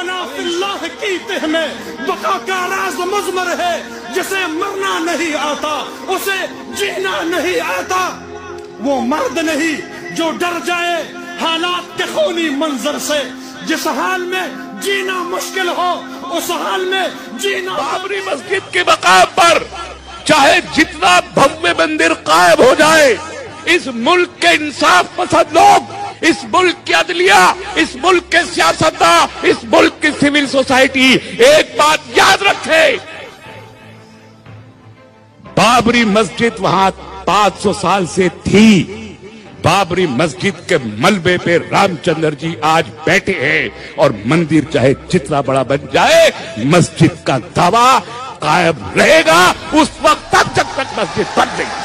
فنا فی اللہ کی تہ میں بقا کا راز مضمر ہے، جسے مرنا نہیں آتا اسے جینا نہیں آتا۔ وہ مرد نہیں جو ڈر جائے حالات کے خونی منظر سے، جس حال میں جینا مشکل ہو اس حال میں جینا۔ بابری مسجد کے مقام پر چاہے جتنا بھوے مندر قائم ہو جائے، اس ملک کے انصاف پسند لوگ، اس ملک کی عدلیہ، اس ملک کے سیاستداں، اس ملک کی سول سوسائٹی ایک بات یاد رکھے، بابری مسجد وہاں 500 سال سے تھی۔ بابری مسجد کے ملبے پہ رام چندر جی آج بیٹھے ہیں، اور مندر چاہے جتنا بڑا بن جائے مسجد کا دعویٰ قائم رہے گا اس وقت تک جب تک مسجد بن نہیں۔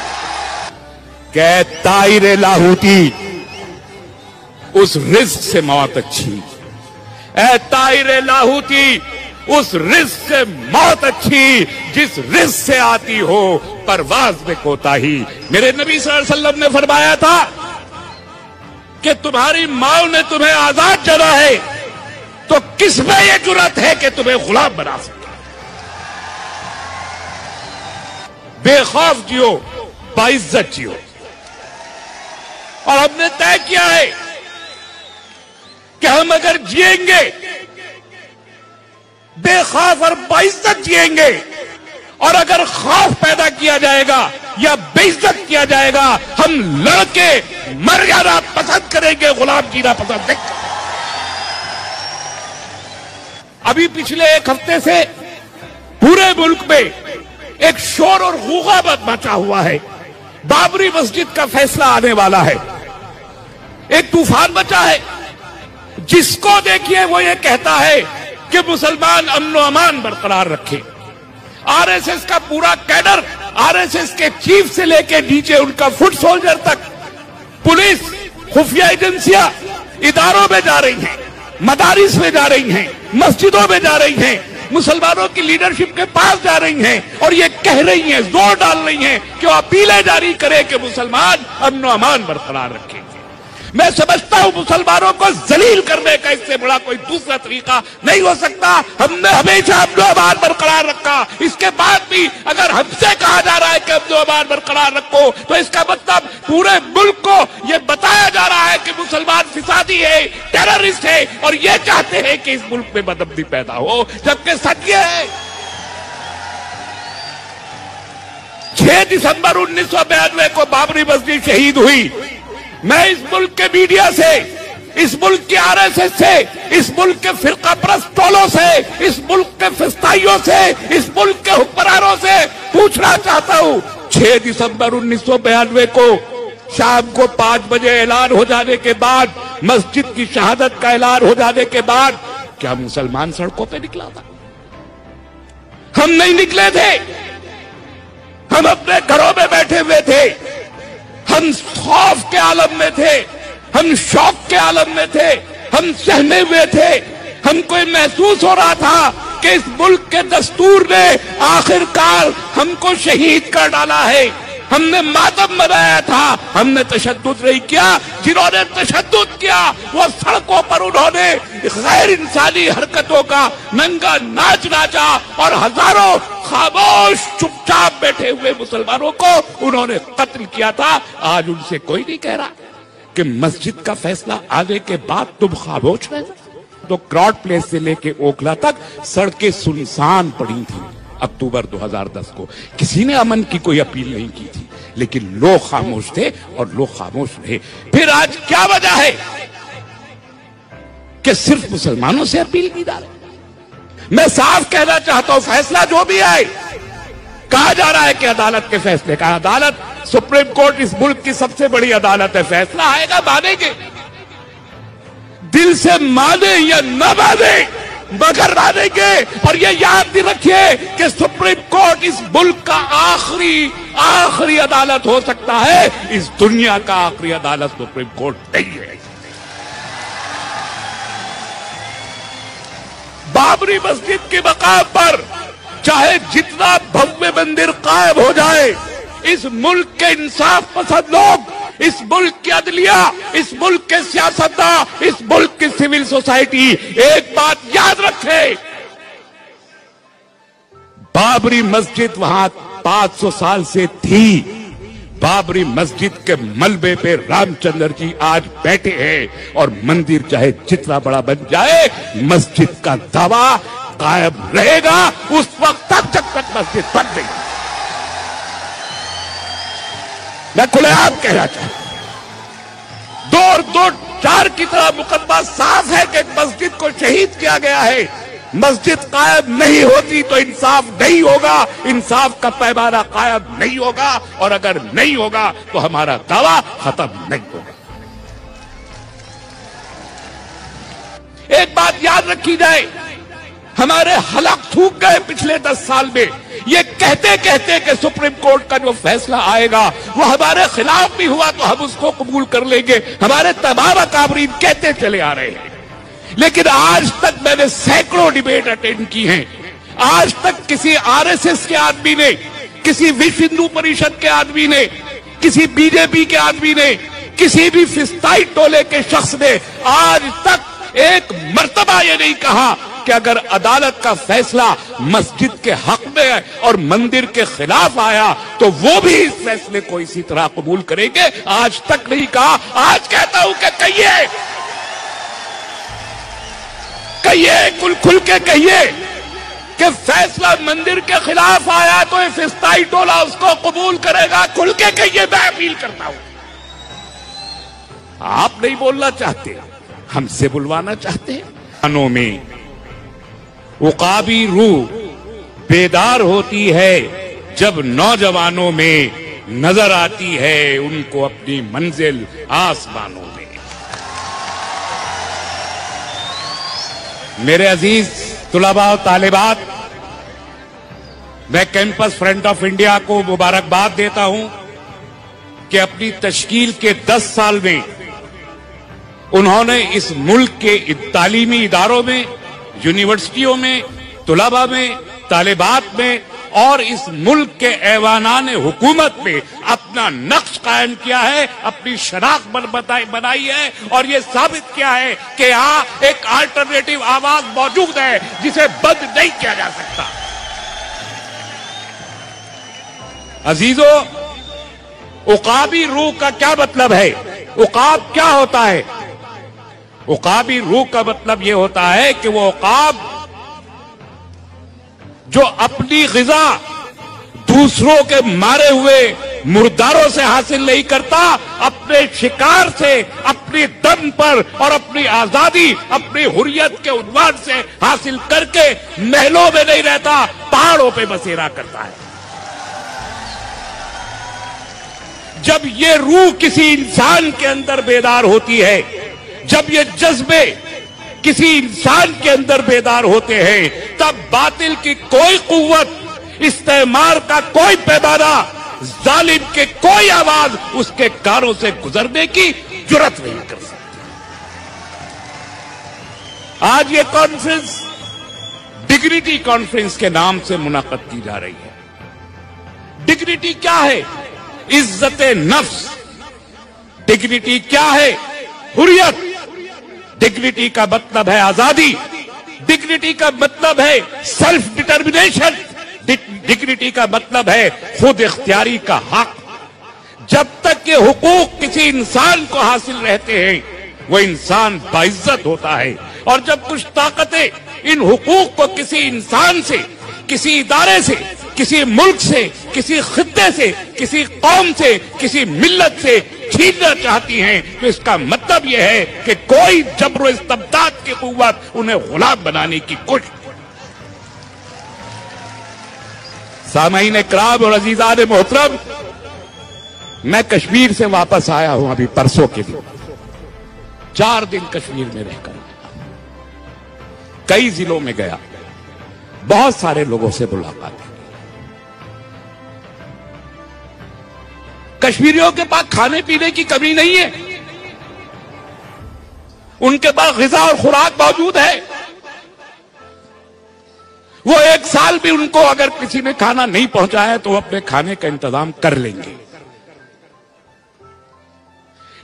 کہ طاہر لاہوتی اس رزق سے موت اچھی، اے طاہر لاہوتی اس رزق سے موت اچھی جس رزق سے آتی ہو پرواز میں کوتاہی۔ میرے نبی صلی اللہ علیہ وسلم نے فرمایا تھا کہ تمہاری ماں نے تمہیں آزاد چنا ہے تو کس میں یہ جرأت ہے کہ تمہیں غلام بنا سکے؟ بے خوف جیو، باعزت جیو۔ اور ہم نے طے کیا ہے کہ ہم اگر جیئیں گے بے خوف اور باعزت جیئیں گے، اور اگر خوف پیدا کیا جائے گا یا بے عزت کیا جائے گا ہم لڑ کے مر جانا پسند کریں گے، غلام جینا پسند نہیں۔ ابھی پچھلے ایک ہفتے سے پورے ملک میں ایک شور اور غوغا مچا ہوا ہے، بابری مسجد کا فیصلہ آنے والا ہے، ایک طوفان مچا ہے، جس کو دیکھیے وہ یہ کہتا ہے کہ مسلمان امن و امان برقرار رکھے۔ آر ایس ایس کا پورا کیڈر، آر ایس ایس کے چیف سے لے کے نیچے ان کا فٹ سولجر تک، پولیس، خفیہ ایجنسیاں اداروں میں جا رہی ہیں، مدارس میں جا رہی ہیں، مسجدوں میں جا رہی ہیں، مسلمانوں کی لیڈرشپ کے پاس جا رہی ہیں اور یہ کہہ رہی ہیں، زور ڈال رہی ہیں کہ وہ اپیلیں جاری کرے کہ مسلمان امن و امان برقرار رکھیں۔ میں سمجھتا ہوں مسلمانوں کو ذلیل کرنے کا اس سے بڑا کوئی دوسرا طریقہ نہیں ہو سکتا۔ ہم نے ہمیشہ امن و امان برقرار رکھا، اس کے بعد بھی اگر ہم سے کہا جا رہا ہے کہ امن و امان برقرار رکھو تو اس کا مطلب پورے ملک کو یہ بتایا جا رہا ہے کہ مسلمان فسادی ہے، ٹیررسٹ ہے، اور یہ چاہتے ہیں کہ اس ملک میں بدامنی پیدا ہو، جبکہ سچ یہ ہے 6 دسمبر 1992 کو بابری مسجد شہید ہوئی۔ میں اس ملک کے میڈیا سے، اس ملک کے آر ایس ایس سے، اس ملک کے فرقہ پرست ٹولوں سے، اس ملک کے فسطائیوں سے، اس ملک کے حکمرانوں سے پوچھنا چاہتا ہوں، 6 دسمبر 1992 کو شام کو 5 بجے اعلان ہو جانے کے بعد، مسجد کی شہادت کا اعلان ہو جانے کے بعد، کیا مسلمان سڑکوں پہ نکلا تھا؟ ہم نہیں نکلے تھے، ہم اپنے گھروں میں بیٹھے ہوئے تھے، ہم خوف کے عالم میں تھے، ہم شوق کے عالم میں تھے، ہم سہمے ہوئے تھے، ہم کو محسوس ہو رہا تھا کہ اس ملک کے دستور نے آخر کار ہم کو شہید کر ڈالا ہے۔ ہم نے ماتم منایا تھا، ہم نے تشدد نہیں کیا، جنہوں نے تشدد کیا وہ سڑکوں پر انہوں نے غیر انسانی حرکتوں کا ننگا ناچ ناچا، اور ہزاروں خاموش چپ چاپ بیٹھے ہوئے مسلمانوں کو انہوں نے قتل کیا تھا۔ آج ان سے کوئی نہیں کہہ رہا کہ مسجد کا فیصلہ آنے کے بعد تم خاموش رہے۔ تو کراؤڈ پلیس سے لے کے اوکھلا تک سڑکیں سنسان پڑی تھیں اکتوبر 2010 کو، کسی نے امن کی کوئی اپیل نہیں کی تھی، لیکن لوگ خاموش تھے اور لوگ خاموش رہے۔ پھر آج کیا وجہ ہے کہ صرف مسلمانوں سے اپیل کی جا رہی؟ میں صاف کہنا چاہتا ہوں، فیصلہ جو بھی آئے، کہا جا رہا ہے کہ عدالت کے فیصلے کا، عدالت سپریم کورٹ اس ملک کی سب سے بڑی عدالت ہے، فیصلہ آئے گا مانیں گے، دل سے مانے یا نہ مانے مگر مانیں گے۔ اور یہ یاد بھی رکھیے کہ سپریم کورٹ اس ملک کا آخری عدالت ہو سکتا ہے، اس دنیا کا آخری عدالت سپریم کورٹ نہیں ہے۔ بابری مسجد کے مقام پر چاہے جتنا بھوے مندر قائم ہو جائے، اس ملک کے انصاف پسند لوگ، اس ملک کی عدلیہ، اس ملک کے سیاستداں، اس ملک کی سول سوسائٹی ایک بات یاد رکھے، بابری مسجد وہاں 500 سال سے تھی، بابری مسجد کے ملبے پہ رام چندر جی آج بیٹھے ہیں، اور مندر چاہے جتنا بڑا بن جائے مسجد کا دعویٰ قائم رہے گا اس وقت تک جب تک مسجد بن گئی۔ میں کھلے عام کہنا چاہتا ہوں، 2-4 کی طرح مقدمہ صاف ہے کہ مسجد کو شہید کیا گیا ہے، مسجد قائم نہیں ہوتی تو انصاف نہیں ہوگا، انصاف کا پیمانہ قائم نہیں ہوگا، اور اگر نہیں ہوگا تو ہمارا دعویٰ ختم نہیں ہوگا۔ ایک بات یاد رکھی جائے، ہمارے حلق تھوک گئے پچھلے 10 سال میں یہ کہتے کہتے کہ سپریم کورٹ کا جو فیصلہ آئے گا وہ ہمارے خلاف بھی ہوا تو ہم اس کو قبول کر لیں گے، ہمارے تمام اکابرین کہتے چلے آ رہے ہیں، لیکن آج تک میں نے سینکڑوں ڈیبیٹ اٹینڈ کی ہیں، آج تک کسی RSS کے آدمی نے، کسی وشو ہندو پریشد کے آدمی نے، کسی BJP کے آدمی نے، کسی بھی فسطائی ٹولے کے شخص نے آج تک ایک مرتبہ یہ نہیں کہا کہ اگر عدالت کا فیصلہ مسجد کے حق میں اور مندر کے خلاف آیا تو وہ بھی اس فیصلے کو اسی طرح قبول کریں گے، آج تک نہیں کہا۔ آج کہتا ہوں کہ کہیے، کھل کے کہیے کہ فیصلہ مندر کے خلاف آیا تو یہ فسطائی ٹولہ اس کو قبول کرے گا، کھل کے کہیے، میں اپیل کرتا ہوں۔ آپ نہیں بولنا چاہتے، ہم سے بلوانا چاہتے ہیں۔ انوں میں عقابی روح بیدار ہوتی ہے جب نوجوانوں میں نظر آتی ہے ان کو اپنی منزل آسمانوں میں۔ میرے عزیز طلباء و طالبات، میں کیمپس فرنٹ آف انڈیا کو مبارکباد دیتا ہوں کہ اپنی تشکیل کے 10 سال میں انہوں نے اس ملک کے تعلیمی اداروں میں، یونیورسٹیوں میں، طلباء میں، طالبات میں اور اس ملک کے ایوانان حکومت میں اپنا نقش قائم کیا ہے، اپنی شناخت بنائی ہے، اور یہ ثابت کیا ہے کہ یہاں ایک آلٹرنیٹو آواز موجود ہے جسے بند نہیں کیا جا سکتا۔ عزیزو، عقابی روح کا کیا مطلب ہے؟ عقاب کیا ہوتا ہے؟ عقابی روح کا مطلب یہ ہوتا ہے کہ وہ عقاب جو اپنی غذا دوسروں کے مارے ہوئے مرداروں سے حاصل نہیں کرتا، اپنے شکار سے، اپنی دم پر اور اپنی آزادی، اپنی حریت کے عنوان سے حاصل کر کے محلوں میں نہیں رہتا، پہاڑوں پہ بسیرا کرتا ہے۔ جب یہ روح کسی انسان کے اندر بیدار ہوتی ہے، جب یہ جذبے کسی انسان کے اندر بیدار ہوتے ہیں، تب باطل کی کوئی قوت، استعمار کا کوئی پیمانہ، ظالم کے کوئی آواز اس کے کانوں سے گزرنے کی جرات نہیں کر سکتی۔ آج یہ کانفرنس ڈگنیٹی کانفرنس کے نام سے منعقد کی جا رہی ہے۔ ڈگنیٹی کیا ہے؟ عزت نفس۔ ڈگنیٹی کیا ہے؟ حریت۔ ڈگنیٹی کا مطلب ہے آزادی، ڈگنیٹی کا مطلب ہے سیلف ڈٹرمنیشن، ڈگنیٹی کا مطلب ہے خود اختیاری کا حق۔ جب تک یہ حقوق کسی انسان کو حاصل رہتے ہیں وہ انسان باعزت ہوتا ہے، اور جب کچھ طاقتیں ان حقوق کو کسی انسان سے، کسی ادارے سے، کسی ملک سے، کسی خطے سے، کسی قوم سے، کسی ملت سے چھیننا چاہتی ہیں تو اس کا مطلب یہ ہے کہ کوئی جبر و استبداد کی قوت انہیں غلام بنانے کی کوشش۔ سامعین اکرام اور عزیزان محترم، میں کشمیر سے واپس آیا ہوں ابھی پرسوں کے دن، 4 دن کشمیر میں رہ کر کئی ضلعوں میں گیا، بہت سارے لوگوں سے ملاقات کی۔ کشمیریوں کے پاس کھانے پینے کی کمی نہیں ہے، ان کے پاس غذا اور خوراک موجود ہے، وہ 1 سال بھی ان کو اگر کسی نے کھانا نہیں پہنچایا تو وہ اپنے کھانے کا انتظام کر لیں گے۔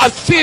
80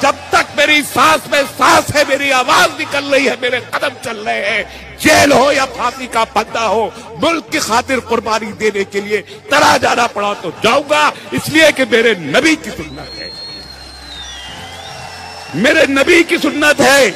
جب تک میری سانس میں سانس ہے، میری آواز نکل رہی ہے، میرے قدم چل رہے ہیں، جیل ہو یا پھانسی کا بندہ ہو، ملک کی خاطر قربانی دینے کے لیے ترا جانا پڑا تو جاؤں گا، اس لیے کہ میرے نبی کی سنت ہے، میرے نبی کی سنت ہے